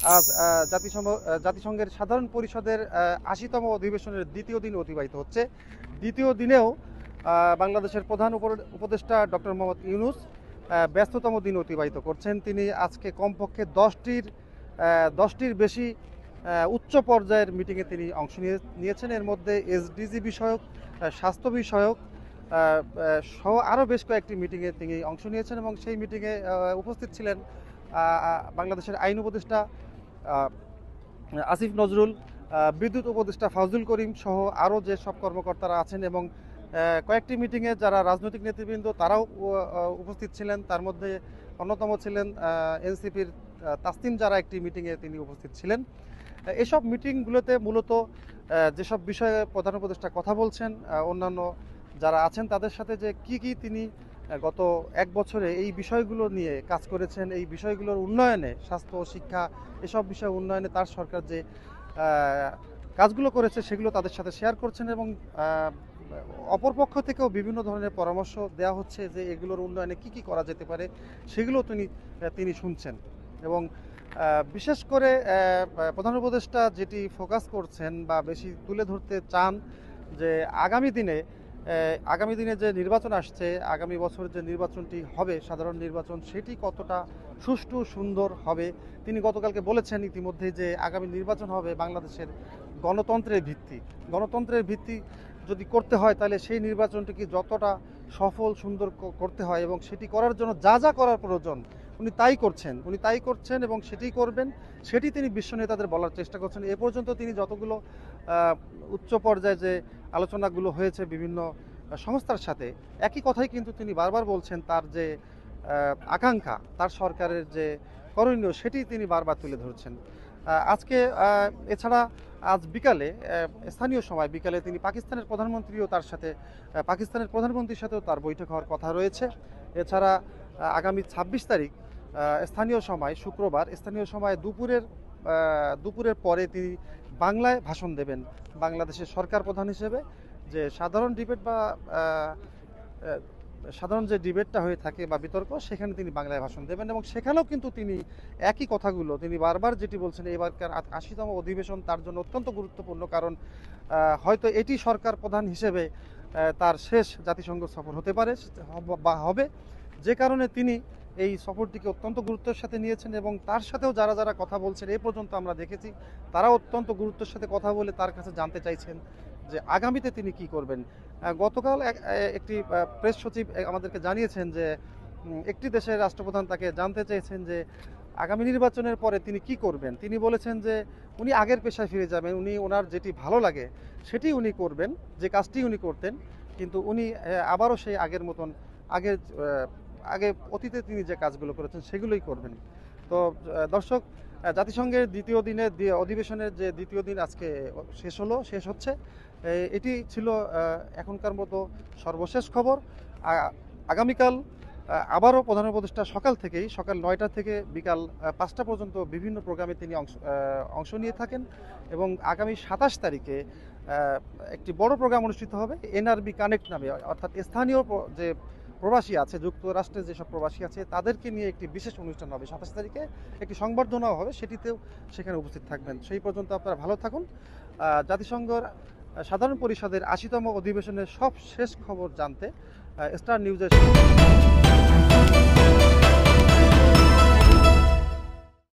আজ জাতিসংঘের সাধারণ পরিষদের ৮০তম অধিবেশনের দ্বিতীয় দিন অতিবাহিত হচ্ছে। দ্বিতীয় দিনেও বাংলাদেশের প্রধান উপদেষ্টা ডক্টর মোহাম্মদ ইউনূস ব্যস্ততম দিন অতিবাহিত করছেন। তিনি আজকে কমপক্ষে 10টির বেশি উচ্চ পর্যায়ের মিটিংয়ে তিনি অংশ নিয়েছেন। এর মধ্যে এসডিজি বিষয়ক, স্বাস্থ্য বিষয়ক সহ আরও বেশ কয়েকটি মিটিংয়ে তিনি অংশ নিয়েছেন এবং সেই মিটিংয়ে উপস্থিত ছিলেন বাংলাদেশের আইন উপদেষ্টা আসিফ নজরুল, বিদ্যুৎ উপদেষ্টা ফাউজুল করিম সহ আরও যে সব কর্মকর্তারা আছেন এবং কয়েকটি মিটিংয়ে যারা রাজনৈতিক নেতৃবৃন্দ তারাও উপস্থিত ছিলেন। তার মধ্যে অন্যতম ছিলেন এনসিপির তাসনিম যারা একটি মিটিংয়ে তিনি উপস্থিত ছিলেন। এসব মিটিংগুলোতে মূলত যেসব বিষয়ে প্রধান উপদেষ্টা কথা বলছেন, অন্যান্য যারা আছেন তাদের সাথে যে কি তিনি গত এক বছরে এই বিষয়গুলো নিয়ে কাজ করেছেন, এই বিষয়গুলোর উন্নয়নে, স্বাস্থ্য, শিক্ষা এসব বিষয় উন্নয়নে তার সরকার যে কাজগুলো করেছে সেগুলো তাদের সাথে শেয়ার করছেন এবং অপরপক্ষ থেকেও বিভিন্ন ধরনের পরামর্শ দেওয়া হচ্ছে যে এগুলোর উন্নয়নে কি করা যেতে পারে সেগুলো তিনি শুনছেন। এবং বিশেষ করে প্রধান উপদেষ্টা যেটি ফোকাস করছেন বা বেশি তুলে ধরতে চান যে আগামী দিনে যে নির্বাচন আসছে, আগামী বছর যে নির্বাচনটি হবে ভিত্তিক নির্বাচন, সেটি কতটা সুষ্ঠু সুন্দর হবে। তিনি গতকালকে বলেছেন ইতিমধ্যে যে আগামী নির্বাচন হবে বাংলাদেশের গণতন্ত্রের ভিত্তি যদি করতে হয় তাহলে সেই নির্বাচনটিকে যতটা সফল সুন্দর করতে হয় এবং সেটি করার জন্য যা করার প্রয়োজন উনি তাই করছেন এবং সেটি করবেন, সেটি তিনি বিশ্ব নেতাদের বলার চেষ্টা করছেন। এ পর্যন্ত তিনি যতগুলো উচ্চ পর্যায়ে যে আলোচনাগুলো হয়েছে বিভিন্ন সংস্থার সাথে, একই কথাই কিন্তু তিনি বারবার বলছেন। তার যে আকাঙ্ক্ষা, তার সরকারের যে করণীয়, সেটি তিনি বারবার তুলে ধরছেন। আজকে এছাড়া আজ বিকালে স্থানীয় সময় বিকালে তিনি পাকিস্তানের প্রধানমন্ত্রীর সাথেও তার বৈঠক হওয়ার কথা রয়েছে। এছাড়া আগামী ২৬ তারিখ স্থানীয় সময় শুক্রবার, স্থানীয় সময় দুপুরের পরে তিনি বাংলায় ভাষণ দেবেন। বাংলাদেশের সরকার প্রধান হিসেবে যে সাধারণ যে ডিবেটটা হয়ে থাকে বা বিতর্ক, সেখানে তিনি বাংলায় ভাষণ দেবেন এবং সেখানেও কিন্তু তিনি একই কথাগুলো তিনি বারবার যেটি বলছেন, এবারকার ৮০তম অধিবেশন তার জন্য অত্যন্ত গুরুত্বপূর্ণ। কারণ হয়তো এটি সরকার প্রধান হিসেবে তার শেষ জাতিসংঘ সফর হতে পারে বা হবে, যে কারণে তিনি এই সফরটিকে অত্যন্ত গুরুত্বের সাথে নিয়েছেন এবং তার সাথেও যারা কথা বলছেন এ পর্যন্ত আমরা দেখেছি, তারা অত্যন্ত গুরুত্বের সাথে কথা বলে তার কাছে জানতে চাইছেন যে আগামীতে তিনি কি করবেন। গতকাল একটি প্রেস সচিব আমাদেরকে জানিয়েছেন যে একটি দেশের রাষ্ট্রপ্রধান তাকে জানতে চেয়েছেন যে আগামী নির্বাচনের পরে তিনি কি করবেন। তিনি বলেছেন যে উনি আগের পেশায় ফিরে যাবেন, ওনার যেটি ভালো লাগে সেটি উনি করবেন, যে কাজটি উনি করতেন, কিন্তু উনি আবারও সেই আগের মতন আগে অতীতে তিনি যে কাজগুলো করেছেন সেগুলোই করবেন। তো দর্শক, জাতিসংঘের অধিবেশনের যে দ্বিতীয় দিন আজকে শেষ হচ্ছে। এটি ছিল এখনকার মতো সর্বশেষ খবর। আগামীকাল আবারও প্রধান উপদেষ্টা সকাল ৯টা থেকে বিকাল ৫টা পর্যন্ত বিভিন্ন প্রোগ্রামে তিনি অংশ নিয়ে থাকেন এবং আগামী ২৭ তারিখে একটি বড় প্রোগ্রাম অনুষ্ঠিত হবে এনআরবি কানেক্ট নামে, অর্থাৎ স্থানীয় যে প্রবাসী আছে, যুক্তরাষ্ট্রের যেসব প্রবাসী আছে তাদেরকে নিয়ে একটি বিশেষ অনুষ্ঠান হবে ২৭ তারিখে, একটি সংবর্ধনাও হবে, সেটিতেও সেখানে উপস্থিত থাকবেন। সেই পর্যন্ত আপনারা ভালো থাকুন। জাতিসংঘের সাধারণ পরিষদের ৮০তম অধিবেশনের সব শেষ খবর জানতে স্টার নিউজের